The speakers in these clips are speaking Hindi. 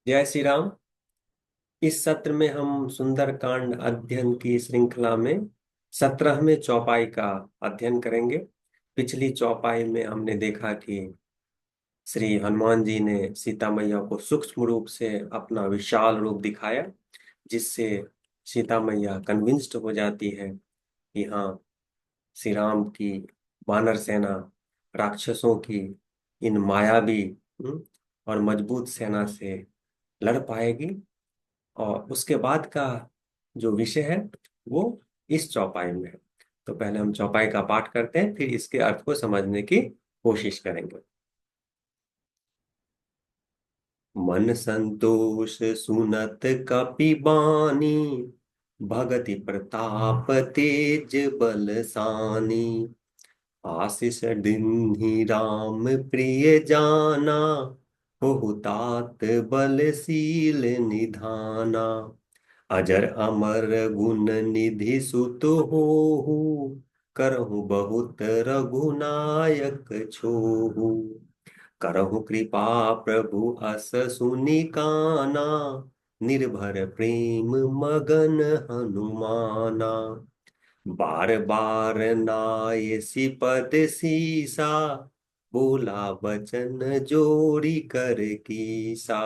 जय श्री राम। इस सत्र में हम सुंदरकांड अध्ययन की श्रृंखला में 17वें चौपाई का अध्ययन करेंगे। पिछली चौपाई में हमने देखा कि श्री हनुमान जी ने सीता मैया को सूक्ष्म रूप से अपना विशाल रूप दिखाया, जिससे सीता मैया कन्विंस्ड हो जाती है कि हाँ, श्री राम की वानर सेना राक्षसों की इन मायावी और मजबूत सेना से लड़ पाएगी। और उसके बाद का जो विषय है वो इस चौपाई में है। तो पहले हम चौपाई का पाठ करते हैं, फिर इसके अर्थ को समझने की कोशिश करेंगे। मन संतोष सुनत कपि बानी, भगति प्रताप तेज बलसानी। आशीष दीन्ही राम प्रिय जाना, होहु तात बलशील निधाना। अजर अमर गुण निधि सुत होहु, करहु बहुत रघुनायक छोहु। करहु कृपा प्रभु अस सुनि काना, निर्भर प्रेम मगन हनुमाना। बार बार नाय सिपद सीसा, बोला वचन जोरी कर कीसा।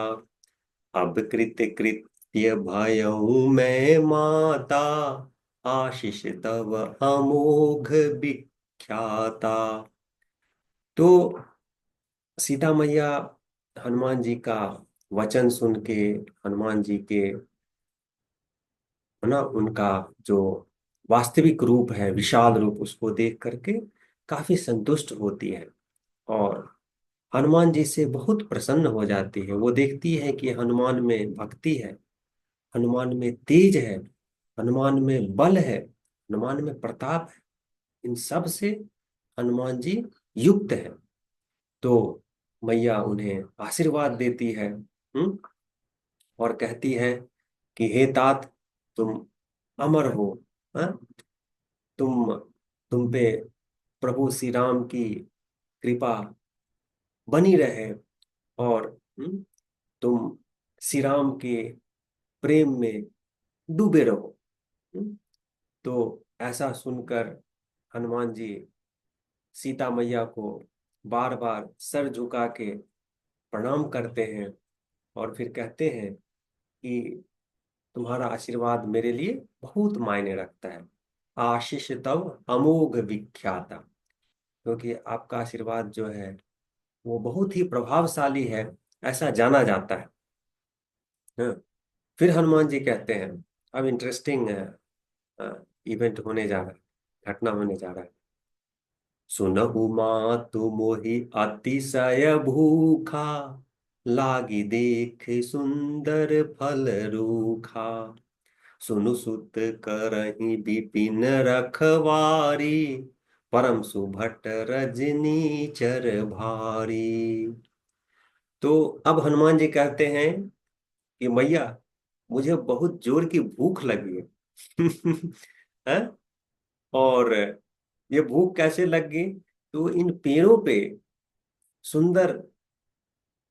अब कृत कृत्य भयउ मैं माता, आशीष तव अमोघ विख्याता। तो सीता मैया हनुमान जी का वचन सुन के, हनुमान जी के है ना, उनका जो वास्तविक रूप है, विशाल रूप, उसको देख करके काफी संतुष्ट होती है और हनुमान जी से बहुत प्रसन्न हो जाती है। वो देखती है कि हनुमान में भक्ति है, हनुमान में तेज है, हनुमान में बल है, हनुमान में प्रताप है। इन सब से हनुमान जी युक्त है। तो मैया उन्हें आशीर्वाद देती है, और कहती है कि हे तात, तुम अमर हो। हाँ? तुम तुम पे प्रभु श्री राम की कृपा बनी रहे, और तुम श्री राम के प्रेम में डूबे रहो। हम्म, तो ऐसा सुनकर हनुमान जी सीता मैया को बार बार सर झुका के प्रणाम करते हैं और फिर कहते हैं कि तुम्हारा आशीर्वाद मेरे लिए बहुत मायने रखता है। आशीष तव अमोघ विख्याता, क्योंकि आपका आशीर्वाद जो है वो बहुत ही प्रभावशाली है, ऐसा जाना जाता है। हाँ। फिर हनुमान जी कहते हैं, अब इंटरेस्टिंग इवेंट होने जा रहा है, घटना होने जा रहा है। सुनहु मातु मोहि अतिशय भूखा, लागी देख सुंदर फल रूखा। सुनु सुत करहि विपिन रखवारी, परम सुभट रजनी चर भारी। तो अब हनुमान जी कहते हैं कि मैया, मुझे बहुत जोर की भूख लगी है। हैं? और ये भूख कैसे लग गई? तो इन पेड़ों पे सुंदर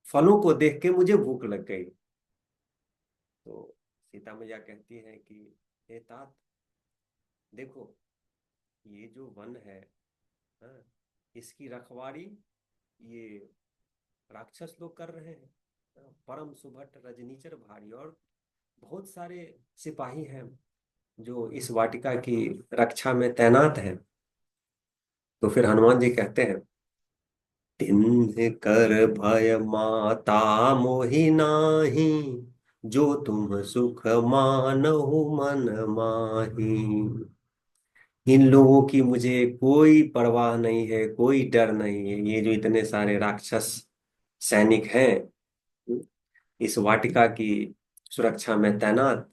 फलों को देख के मुझे भूख लग गई। तो सीता मैया कहती है कि हे तात, देखो, ये जो वन है, हाँ, इसकी रखवाली ये राक्षस लोग कर रहे हैं। हाँ, परम सुभट रजनीचर भारी, और बहुत सारे सिपाही हैं जो इस वाटिका की रक्षा में तैनात हैं। तो फिर हनुमान जी कहते हैं, तिन्ह कर भय माता मोहि नाही, जो तुम सुख मानहु मन माही। इन लोगों की मुझे कोई परवाह नहीं है, कोई डर नहीं है। ये जो इतने सारे राक्षस सैनिक हैं, इस वाटिका की सुरक्षा में तैनात,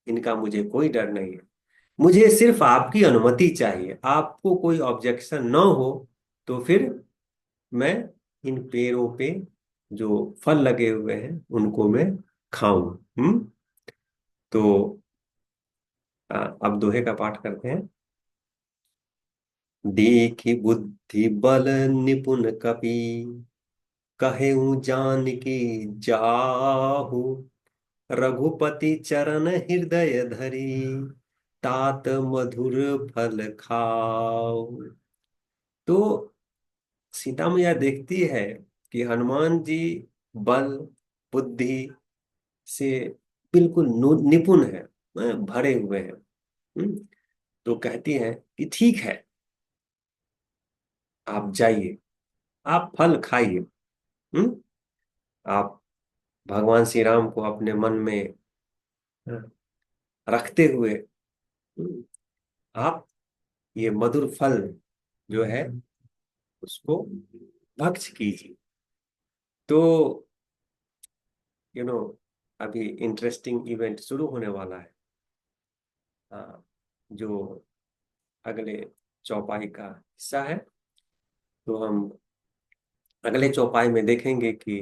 इनका मुझे कोई डर नहीं है। मुझे सिर्फ आपकी अनुमति चाहिए। आपको कोई ऑब्जेक्शन न हो तो फिर मैं इन पेड़ों पे जो फल लगे हुए हैं उनको मैं खाऊं। तो अब दोहे का पाठ करते हैं। देखी बुद्धि बल निपुण कपि, कहूँ जानकी जाहु, रघुपति चरण हृदय धरी, तात मधुर फल खाओ। तो सीता मैया देखती है कि हनुमान जी बल बुद्धि से बिल्कुल निपुण है, भरे हुए हैं। हम्म, तो कहती है कि ठीक है, आप जाइए, आप फल खाइए। हम्म, आप भगवान श्री राम को अपने मन में रखते हुए, हम्म, आप ये मधुर फल जो है उसको भक्ष कीजिए। तो यू नो अभी इंटरेस्टिंग इवेंट शुरू होने वाला है। हाँ, जो अगले चौपाई का हिस्सा है। तो हम अगले चौपाई में देखेंगे कि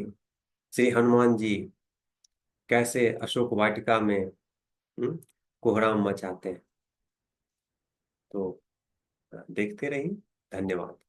श्री हनुमान जी कैसे अशोक वाटिका में हम्म, कोहराम मचाते हैं। तो देखते रहिए। धन्यवाद।